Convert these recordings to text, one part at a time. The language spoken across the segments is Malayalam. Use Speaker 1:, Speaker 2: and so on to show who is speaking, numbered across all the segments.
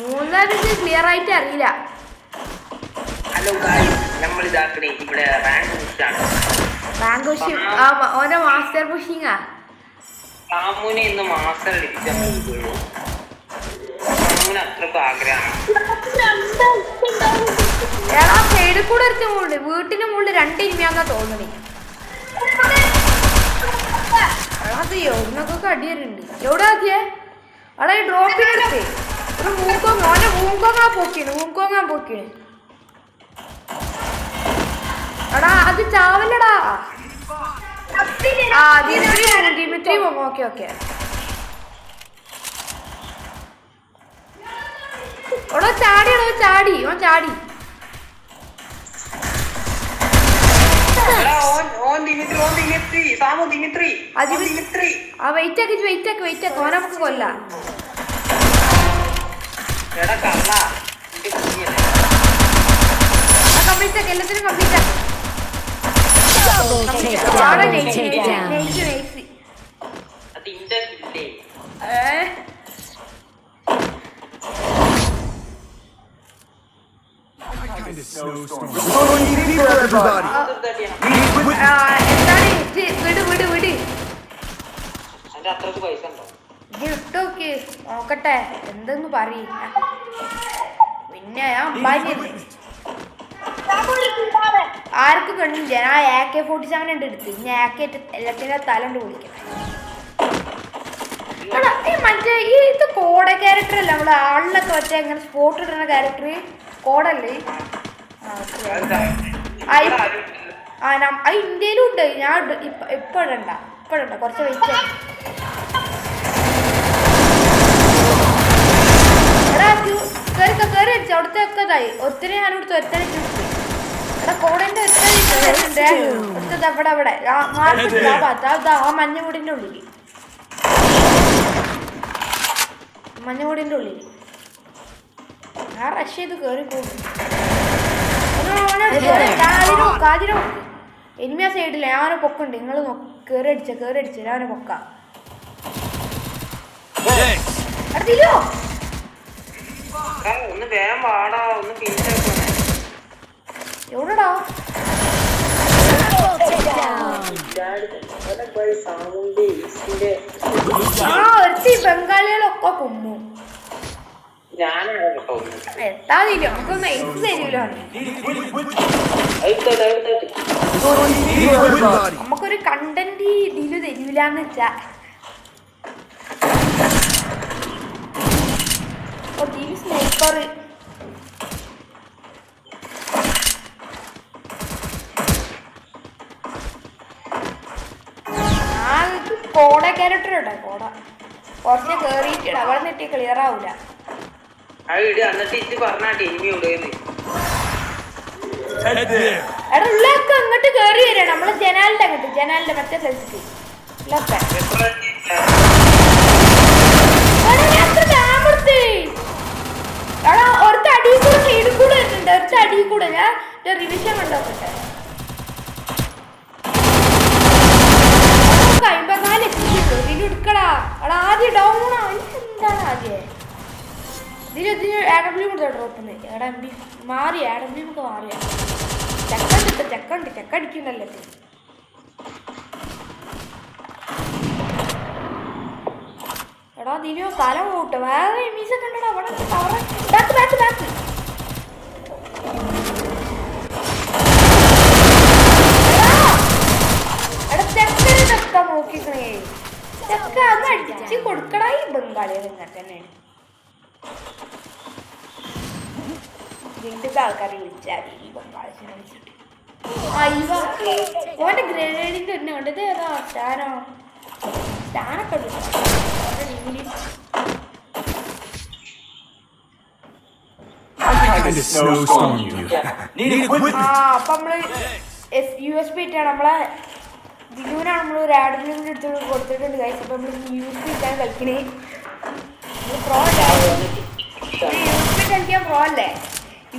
Speaker 1: മൂന്നാമത് ക്ലിയർ ആയിട്ട് അറിയില്ല.
Speaker 2: ഹലോ ഗായ്സ്, നമ്മൾ ഇതാക്കണേ ഇവിടെ റാങ്ക് പുഷാണ്.
Speaker 1: റാങ്ക് പുഷിങ് ഓരോ മാസ്റ്റർ പുഷിങ്ങാ.
Speaker 2: സാമുനെ ഇന്ന് മാസ്റ്റർ അടിപ്പിച്ചാൽ സാമുന് അത്രക്കും ആഗ്രഹമാണ്.
Speaker 1: എടാ സൈഡിൽ കൂടെ എടുത്ത മുകളിൽ വീട്ടിന് മുകളിൽ 2 ഇനിമിയാന്നാ തോന്നണേ. അത് എവിടുന്നൊക്കെ അടിയറുണ്ട്. എവിടെ ആക്കിയേ? അവിടെ ഡ്രോപ്പിനെടുത്ത് ഒരു മൂങ്കോങ്ങാ പോക്കിയാണ്. എടാ അത് ചാവല്ലടാ. Dmitry okay. എടോ ചാടി. വെയിറ്റ് ആക്കി ഓനെ നമുക്ക് കൊല്ലാം. കംപ്ലീറ്റ് ആക്കി, എല്ലാത്തിനും കംപ്ലീറ്റ് ആക്കി. ഇട്ടോക്ക് നോക്കട്ടെ എന്തെന്ന് പറയും. പിന്നെ ആർക്കും കണ്ടില്ല. ഞാൻ AK-47 ഉണ്ട് എടുത്ത്. ഇനി AK എല്ലാത്തിൻ്റെ തലണ്ട് വിളിക്കണം. മറ്റേ ഇത് കോഡ ക്യാരക്ടർ അല്ല, നമ്മള് ആളിലൊക്കെ വെച്ച ഇങ്ങനെ സ്പോട്ട് ഇടുന്ന ക്യാരക്ടർ കോഡല്ലേ? ഇന്ത്യയിലും ഉണ്ട്. ഞാൻ ഇപ്പൊ ഇടണ്ട കുറച്ച് വെയിറ്റ്. കയറി അടിച്ചു. അവിടുത്തെ ഒക്കെ ഇതായി. ഒത്തിരി ഞാൻ ഇവിടുത്തെ ഒത്തിരി ഇവിടെ കോടന്റെ അവിടെ ആ മഞ്ഞമൂടിന്റെ ഉള്ളിൽ ഞാൻ റഷ് ചെയ്ത് കയറി പോകും. എനിമി ആ സൈഡില്ല. ഞാനെ പൊക്കുണ്ട്. നിങ്ങൾ കയറി അടിച്ച ഞാനെ പൊക്കാം. അടുത്തില്ലോ
Speaker 2: ഒന്ന് വേഗം വാടാ, ഒന്ന്
Speaker 1: എവിടെടാ? ബംഗാളികളൊക്കെ കൊന്നു. എത്താതില്ല, നമുക്കൊന്ന് എഴുതി തരൂലോ. നമുക്കൊരു കണ്ടന്റ് ഇതില് തരൂലെന്ന് വെച്ചാ സ്നൈപ്പർ. കോട ക്യാരക്ടർ ഇടാ. കോട കുറച്ച് കേറിയിട്ടിട. അവിടെ നിട്ടി ക്ലിയർ ആവൂല. എടാ ഉള്ളൊക്കെ അങ്ങോട്ട് കേറി വരാം. നമ്മള് ജനാലിന്റെ മറ്റേ സ്ഥലത്തേക്ക് ഒരുത്ത അടിയിൽ കൂടെ സൈഡിൽ കൂടെ വരുന്നുണ്ട്. ഒരുത്ത അടിയിൽ കൂടെ ഞാൻ റിവിഷൻ കണ്ടോക്കട്ടെ. 54 എത്തിയിട്ടുള്ളൂ. ഇതിന് എടുക്കടാ. അവിടെ ആദ്യം ഡൗൺ ആണ്. എന്താണ് ആദ്യം ഇതിന് AW കൊടുത്ത ഡ്രോപ്പിന്. എടാ MP മാറി AW ഒക്കെ മാറിയ ചെക്ക അടിക്കണ്ടല്ലോ. എടാ ദിനോ തല പോട്ടെ. വേറെ എമീസൊക്കെ ഉണ്ടടാ അവിടെ. ബാക്ക് എടാ ചെക്ക നോക്കിക്കണേ. ചെക്ക അന്ന് അടിച്ച് കൊടുക്കടാ. ഈ ബംഗാളികൾ ഇങ്ങനെ തന്നെയാണ്. വീണ്ടും ആൾക്കാരെ വിളിച്ചാൽ ഈ ബംഗാളിസിനെ വിളിച്ചിട്ട് ഓന്റെ ഗ്രനേഡിന്റെ തന്നെ കണ്ടത്. ഏതാ സ്റ്റാനൊക്കെ ഉണ്ട്. അപ്പൊ നമ്മള് USB ഇട്ടാണ് നമ്മളെ ദിനൂനാണ് നമ്മൾ ഒരു ആഡിനും എടുത്ത് കൊടുത്തിട്ടുണ്ട് ഗൈസ്. അപ്പൊ നമ്മള് USB ഇട്ടാണ് കളിക്കണേ. പ്രോ USB കളിക്കാൻ പ്രോ അല്ലേ?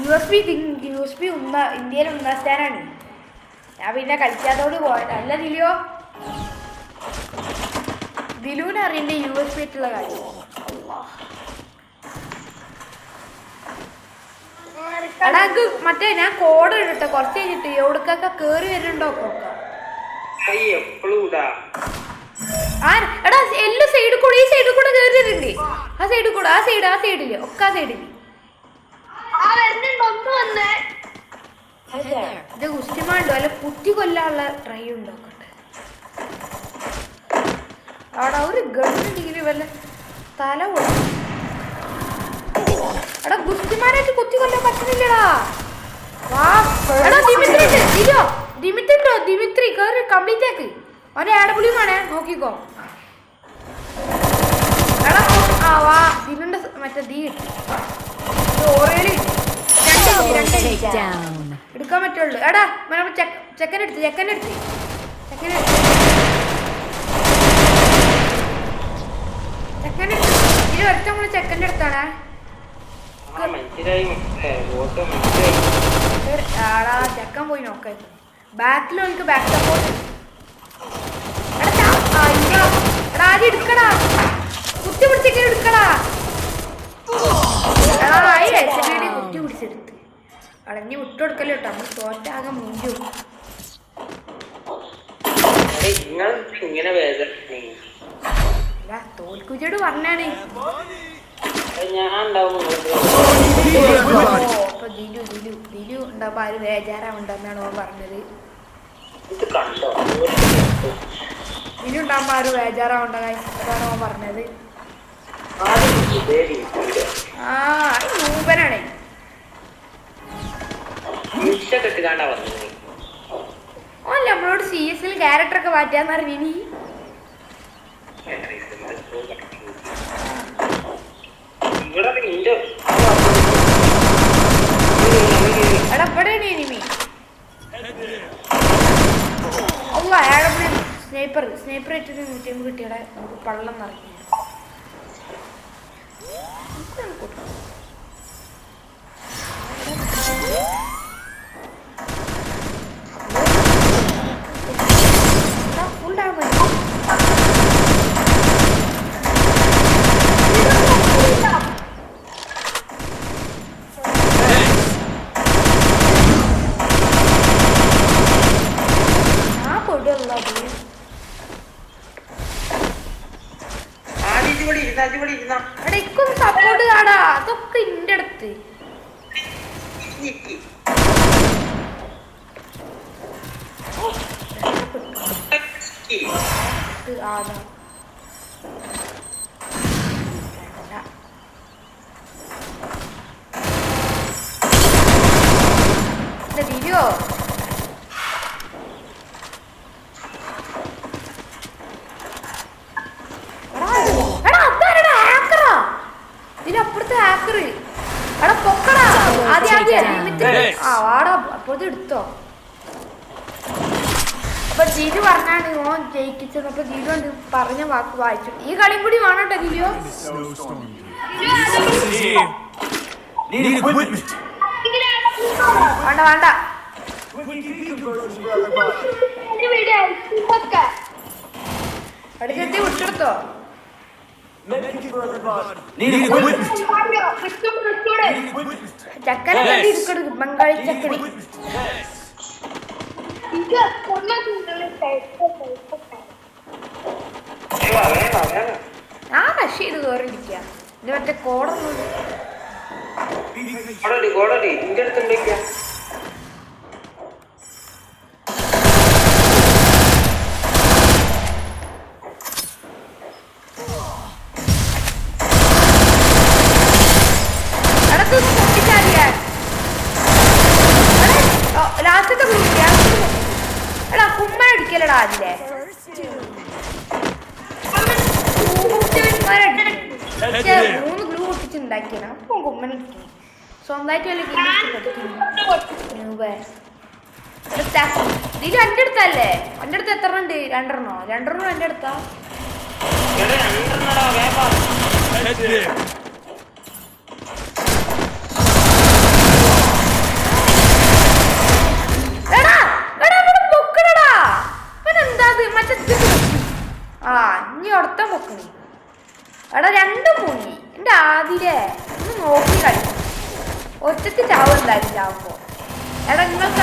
Speaker 1: USB ഇന്ത്യയിൽ 1ാം സ്ഥാനാണ്. ഞാൻ പിന്നെ കളിക്കാത്തോട് പോയത് അല്ല. ദിലുവിന് അറിയണ്ടേ USB ആയിട്ടുള്ള കാര്യം. എടാ എനിക്ക് മറ്റേ ഞാൻ കോഡ് ഇടട്ടെ കുറച്ച് കഴിഞ്ഞിട്ട് എവിടക്കൊക്കെ കേറി വരുന്നുണ്ടോ നോക്കാം. എടാ എല്ലാ സൈഡിൽ കൂടെ ഈ സൈഡിൽ കൂടെ കേറി വരുന്നുണ്ട്. ആ സൈഡിൽ കൂടെ ആ സൈഡില് ഒക്കെ ആ സൈഡില് ഇത് കുസ്തിമാണ്ടോ അല്ല കുത്തി കൊല്ലാനുള്ള ട്രൈ ഉണ്ടോക്കട്ടെ. അവിടെ ഒരു ഗവൺമെന്റ് വല്ല തല കൊടുക്കും. എടാ ഗുസ്തിമാനായിട്ട് കുത്തി കൊല്ലാൻ പറ്റുന്നില്ലടാ. ദിമിത്രി കേറി കംപ്ലീറ്റ് ആക്ക്. അവനെ AW വേണേ നോക്കിക്കോ. എടാ ആ വാ ദിലുണ്ട് മറ്റേ ദീ ഓറേലി എടുക്കാൻ പറ്റുള്ളൂ. എടാ ചെക്കനെടുത്ത് ഇനി ഒറ്റ നമ്മള് ചെക്കൻ്റെ അടുത്താണേ. ആടാ ചെക്കൻ പോയി നോക്കാം. ബാക്കിൽ നമുക്ക് ബാക്ക് സപ്പോർട്ട്. എടാ ആദ്യം എടുക്കടാ കുത്തി പിടിച്ചൊക്കെ എടുക്കടാ. കുത്തി പിടിച്ചെടുത്ത് അടഞ്ഞ് വിട്ടുകൊടുക്കല്ലോ കേട്ടോ. നമ്മൾ തോറ്റാകെ മൂഞ്ചു. തോൽക്കുചോട് പറഞ്ഞാണ് ദിലു ഉണ്ടാവുമ്പോ ആര് ബേജാറാവുണ്ടെന്നാണ് ഓൻ പറഞ്ഞത്. ദിലു ഉണ്ടാവുമ്പോ ആര് ബേജാറാവുണ്ട അതാണ് ഓൻ പറഞ്ഞത്. ആ നൂപനാണേ. ഓല്ല നമ്മളോട് CS ക്യാരക്ടർ ഒക്കെ മാറ്റാന്ന് അറിഞ്ഞി. എടാ എവിടെയാണ് എനിമി? അല്ല AW സ്നൈപ്പർ ഇട്ടിട്ട് 150 കിട്ടിയടെ നമുക്ക് പള്ളം നിറഞ്ഞു. Full damage. സപ്പോർട്ട് കാടാ അതൊക്കെ ഇന്റെ അടുത്ത്. വീഡിയോ ഇതിനപ്പുറത്തെ ഹാക്കർ. എടാ പൊക്കടാ ആദ്യം അപ്പുറത്ത് എടുത്തോ. അപ്പൊ ജിലു പറഞ്ഞാണ് ഓൻ ജയിക്കിച്ചത്. അപ്പൊ ജിലു ഉണ്ട് പറഞ്ഞ വാക്ക് വായിച്ചു. ഈ കളിയും കൂടി വേണോട്ടോ ജിലു. വേണ്ട അടുത്തെത്തി വിട്ടെടുത്തോ. ചക്കനെ ഇരിക്കണം ബംഗാളി ചക്കനെ. ഞാൻ റഷ് ചെയ്ത് കയറിയിരിക്കുക. ഇത് മറ്റേ കോടൊന്നും ലാസ്റ്റത്തെ എടാ കുമ്മ അടിക്കലടാ അതിലെ. മൂന്ന് ഗ്ലൂ പൊട്ടിച്ചുണ്ടാക്കിയാണ്. അപ്പൊ കുമ്മൻ സ്വന്തമായിട്ട് വല്ല ഇതിൽ എൻ്റെ അടുത്തല്ലേ? എൻ്റെ അടുത്ത് എത്ര ഉണ്ട്? രണ്ടെണ്ണോ എൻ്റെ അടുത്താ. ഇനി അടുത്ത പൊക്കണി. എടാ രണ്ടും പോയി. എൻ്റെ ആദ്യേ ഒന്ന് നോക്കി കളി. ഒറ്റ ഒറ്റക്ക് ചാവും എന്തായാലും ചാവുമ്പോ. എടാ നിങ്ങൾക്ക്